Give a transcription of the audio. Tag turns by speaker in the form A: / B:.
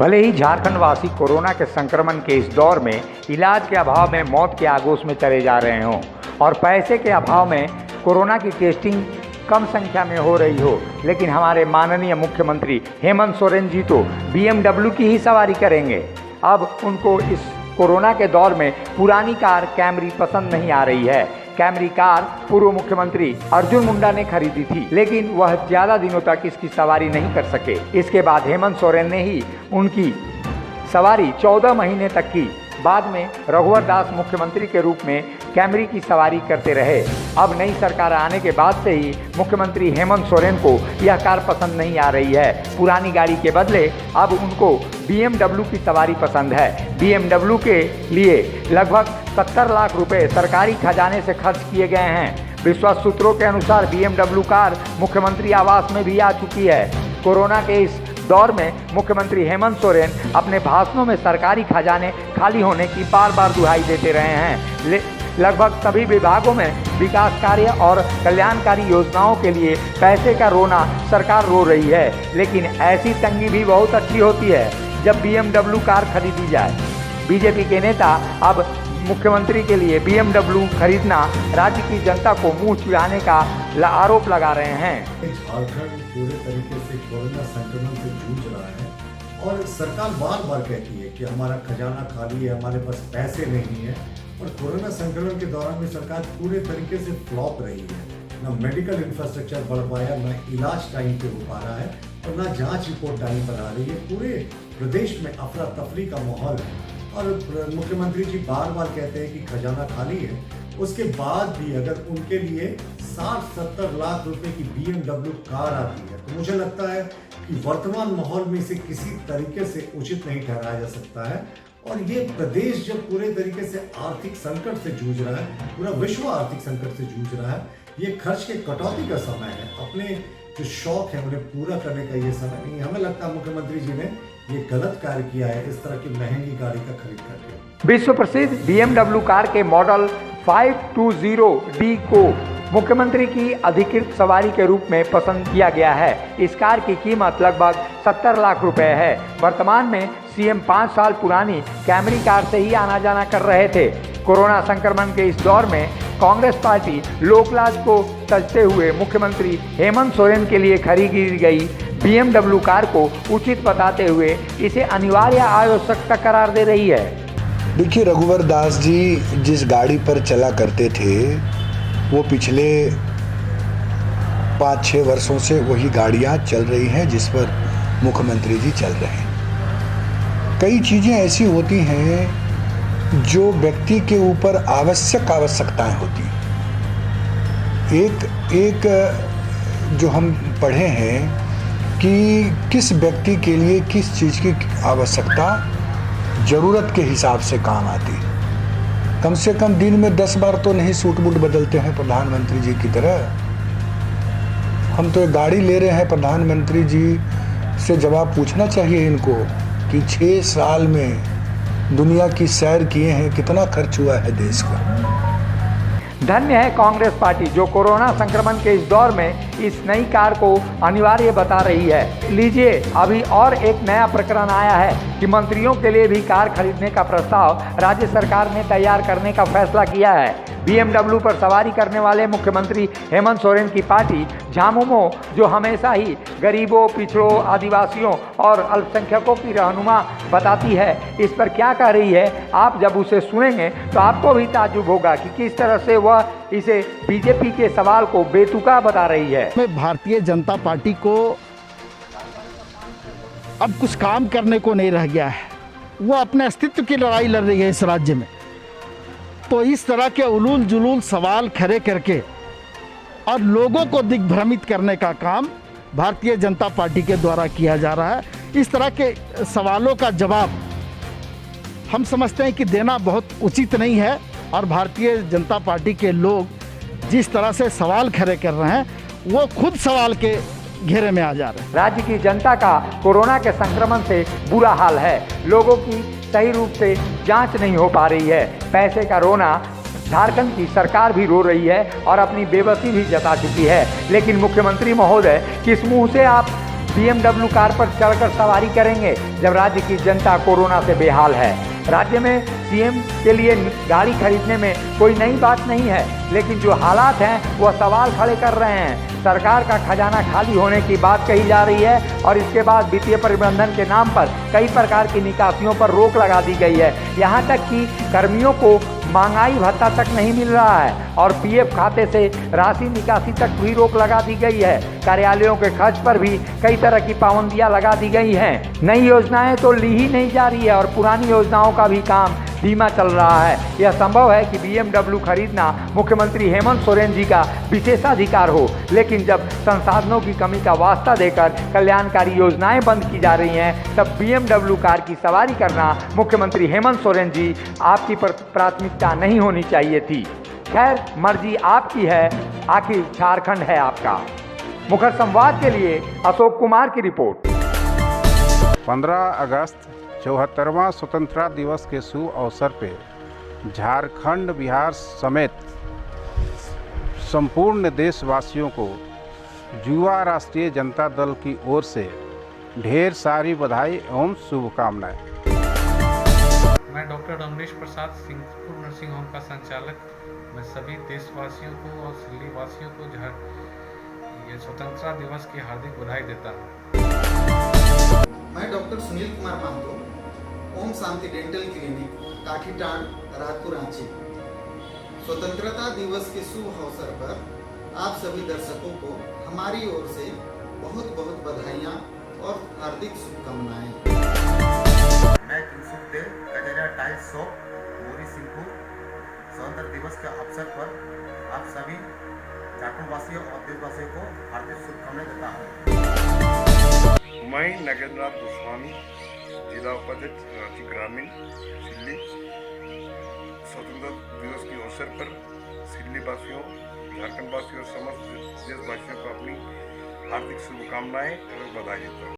A: भले ही झारखंड वासी कोरोना के संक्रमण के इस दौर में इलाज के अभाव में मौत के आगोश में चले जा रहे हों और पैसे के अभाव में कोरोना की टेस्टिंग कम संख्या में हो रही हो, लेकिन हमारे माननीय मुख्यमंत्री हेमंत सोरेन जी तो BMW की ही सवारी करेंगे। अब उनको इस कोरोना के दौर में पुरानी कार कैमरी पसंद नहीं आ रही है। कैमरी कार पूर्व मुख्यमंत्री अर्जुन मुंडा ने खरीदी थी, लेकिन वह ज़्यादा दिनों तक इसकी सवारी नहीं कर सके। इसके बाद हेमंत सोरेन ने ही उनकी सवारी 14 महीने तक की। बाद में रघुवर दास मुख्यमंत्री के रूप में कैमरी की सवारी करते रहे। अब नई सरकार आने के बाद से ही मुख्यमंत्री हेमंत सोरेन को यह कार पसंद नहीं आ रही है। पुरानी गाड़ी के बदले अब उनको BMW की सवारी पसंद है। BMW के लिए लगभग 70 लाख रुपए सरकारी खजाने से खर्च किए गए हैं। विश्वस्त सूत्रों के अनुसार BMW कार मुख्यमंत्री आवास में भी आ चुकी है। कोरोना के इस दौर में मुख्यमंत्री हेमंत सोरेन अपने भाषणों में सरकारी खजाने खाली होने की बार बार दुहाई देते रहे हैं। लगभग सभी विभागों में विकास कार्य और कल्याणकारी योजनाओं के लिए पैसे का रोना सरकार रो रही है, लेकिन ऐसी तंगी भी बहुत अच्छी होती है जब BMW कार खरीदी जाए। बीजेपी के नेता अब मुख्यमंत्री के लिए BMW खरीदना राज्य की जनता को मुंह चुराने का आरोप लगा रहे हैं।
B: झारखंड पूरे तरीके से कोरोना संक्रमण से जूझ रहा है और सरकार बार बार कहती है कि हमारा खजाना खाली है, हमारे पास पैसे नहीं है। और कोरोना संक्रमण के दौरान में सरकार पूरे तरीके से फ्लॉप रही है। ना मेडिकल इंफ्रास्ट्रक्चर बढ़ पाया, ना इलाज टाइम पे हो पा रहा है और ना जांच रिपोर्ट टाइम पर आ रही है। पूरे प्रदेश में अफरा तफरी का माहौल है और मुख्यमंत्री जी बार बार कहते हैं कि खजाना खाली है। उसके बाद भी अगर उनके लिए 60-70 लाख रुपए की BMW कार आती है तो मुझे लगता है कि वर्तमान माहौल में इसे किसी तरीके से उचित नहीं ठहराया जा सकता है। और ये प्रदेश जब पूरे तरीके से आर्थिक संकट से जूझ रहा है, पूरा विश्व आर्थिक संकट से जूझ रहा है, ये खर्च के कटौती का समय है। अपने जो शौक है उन्हें पूरा करने का ये समय नहीं है। हमें लगता है मुख्यमंत्री जी ने ये गलत कार्य किया है इस तरह की महंगी गाड़ी का खरीद करके।
A: विश्व प्रसिद्ध BMW कार के मॉडल 520D को मुख्यमंत्री की अधिकृत सवारी के रूप में पसंद किया गया है। इस कार की कीमत लगभग 70 लाख रुपए है। वर्तमान में सीएम 5 साल पुरानी कैमरी कार से ही आना जाना कर रहे थे। कोरोना संक्रमण के इस दौर में कांग्रेस पार्टी लोकलाज को तजते हुए मुख्यमंत्री हेमंत सोरेन के लिए खरीदी गई BMW कार को उचित बताते हुए इसे अनिवार्य आवश्यकता करार दे रही है।
C: देखिए, रघुवर दास जी जिस गाड़ी पर चला करते थे वो पिछले 5-6 वर्षों से वही गाड़ियां चल रही हैं जिस पर मुख्यमंत्री जी चल रहे हैं। कई चीज़ें ऐसी होती हैं जो व्यक्ति के ऊपर आवश्यकताएं होती हैं। एक जो हम पढ़े हैं कि किस व्यक्ति के लिए किस चीज़ की आवश्यकता ज़रूरत के हिसाब से काम आती है। कम से कम दिन में 10 बार तो नहीं सूट बूट बदलते हैं प्रधानमंत्री जी की तरह। हम तो एक गाड़ी ले रहे हैं, प्रधानमंत्री जी से जवाब पूछना चाहिए इनको कि 6 साल में दुनिया की सैर किए हैं, कितना खर्च हुआ है देश का।
A: धन्य है कांग्रेस पार्टी जो कोरोना संक्रमण के इस दौर में इस नई कार को अनिवार्य बता रही है। लीजिए, अभी और एक नया प्रकरण आया है कि मंत्रियों के लिए भी कार खरीदने का प्रस्ताव राज्य सरकार ने तैयार करने का फैसला किया है। BMW पर सवारी करने वाले मुख्यमंत्री हेमंत सोरेन की पार्टी झामुमो, जो हमेशा ही गरीबों, पिछड़ों, आदिवासियों और अल्पसंख्यकों की रहनुमा बताती है, इस पर क्या कह रही है। आप जब उसे सुनेंगे तो आपको भी ताज्जुब होगा कि किस तरह से वह इसे बीजेपी के सवाल को बेतुका बता रही है।
D: भारतीय जनता पार्टी को अब कुछ काम करने को नहीं रह गया है। वो अपने अस्तित्व की लड़ाई लड़ रही है इस राज्य में। तो इस तरह के उलूल जुलूल सवाल खड़े करके और लोगों को दिग्भ्रमित करने का काम भारतीय जनता पार्टी के द्वारा किया जा रहा है। इस तरह के सवालों का जवाब हम समझते हैं कि देना बहुत उचित नहीं है और भारतीय जनता पार्टी के लोग जिस तरह से सवाल खड़े कर रहे हैं वो खुद सवाल के घेरे में आ जा रहे हैं।
A: राज्य की जनता का कोरोना के संक्रमण से बुरा हाल है। लोगों की सही रूप से जांच नहीं हो पा रही है। पैसे का रोना झारखंड की सरकार भी रो रही है और अपनी बेबसी भी जता चुकी है। लेकिन मुख्यमंत्री महोदय, किस मुंह से आप BMW कार पर चढ़कर सवारी करेंगे जब राज्य की जनता कोरोना से बेहाल है। राज्य में सीएम के लिए गाड़ी खरीदने में कोई नई बात नहीं है, लेकिन जो हालात हैं वह सवाल खड़े कर रहे हैं। सरकार का खजाना खाली होने की बात कही जा रही है और इसके बाद वित्तीय प्रबंधन के नाम पर कई प्रकार की निकासियों पर रोक लगा दी गई है। यहाँ तक कि कर्मियों को महंगाई भत्ता तक नहीं मिल रहा है और पीएफ खाते से राशि निकासी तक भी रोक लगा दी गई है। कार्यालयों के खर्च पर भी कई तरह की पाबंदियां लगा दी गई हैं। नई योजनाएं तो ली ही नहीं जा रही है और पुरानी योजनाओं का भी काम धीमा चल रहा है। यह संभव है कि BMW खरीदना मुख्यमंत्री हेमंत सोरेन जी का विशेषाधिकार हो, लेकिन जब संसाधनों की कमी का वास्ता देकर कल्याणकारी योजनाएं बंद की जा रही हैं, तब BMW कार की सवारी करना मुख्यमंत्री हेमंत सोरेन जी आपकी प्राथमिकता नहीं होनी चाहिए थी। खैर, मर्जी आपकी है, आखिर झारखंड है आपका। मुखर संवाद के लिए अशोक कुमार की रिपोर्ट।
E: 15 अगस्त 74वां स्वतंत्रता दिवस के शुभ अवसर पर झारखंड, बिहार समेत संपूर्ण देशवासियों को युवा राष्ट्रीय जनता दल की ओर से ढेर सारी बधाई एवं शुभकामनाएं।
F: मैं डॉक्टर रमनीश प्रसाद सिंहपुर नर्सिंग होम का संचालक। मैं सभी देशवासियों को और सिल्ली वासियों को ये स्वतंत्रता दिवस की हार्दिक बधाई देता हूँ।
G: मैं doctor Sunil Kumar Mahato, Om Shanti dental clinic, काठीटाण, Rajpur, Ranchi. स्वतंत्रता दिवस के शुभ अवसर पर आप सभी दर्शकों को हमारी ओर से बहुत बहुत बधाइयाँ और हार्दिक शुभकामनाएं।
H: मैं यूसुफ देव, कजरिया टाइल्स शॉप, मोरी सिंहपुर, स्वतंत्रता दिवस के अवसर पर आप सभी झारखंड वासियों और देशवासियों को हार्दिक शुभकामनाएं देता हूँ।
I: मैं नगेंद्रनाथ गोस्वामी, जिला उपाध्यक्ष, रांची ग्रामीण, सिल्ली। स्वतंत्रता दिवस के अवसर पर सिल्ली वासियों, झारखंड वासियों और समस्त देशवासियों को अपनी हार्दिक शुभकामनाएं और बधाई देता हूँ।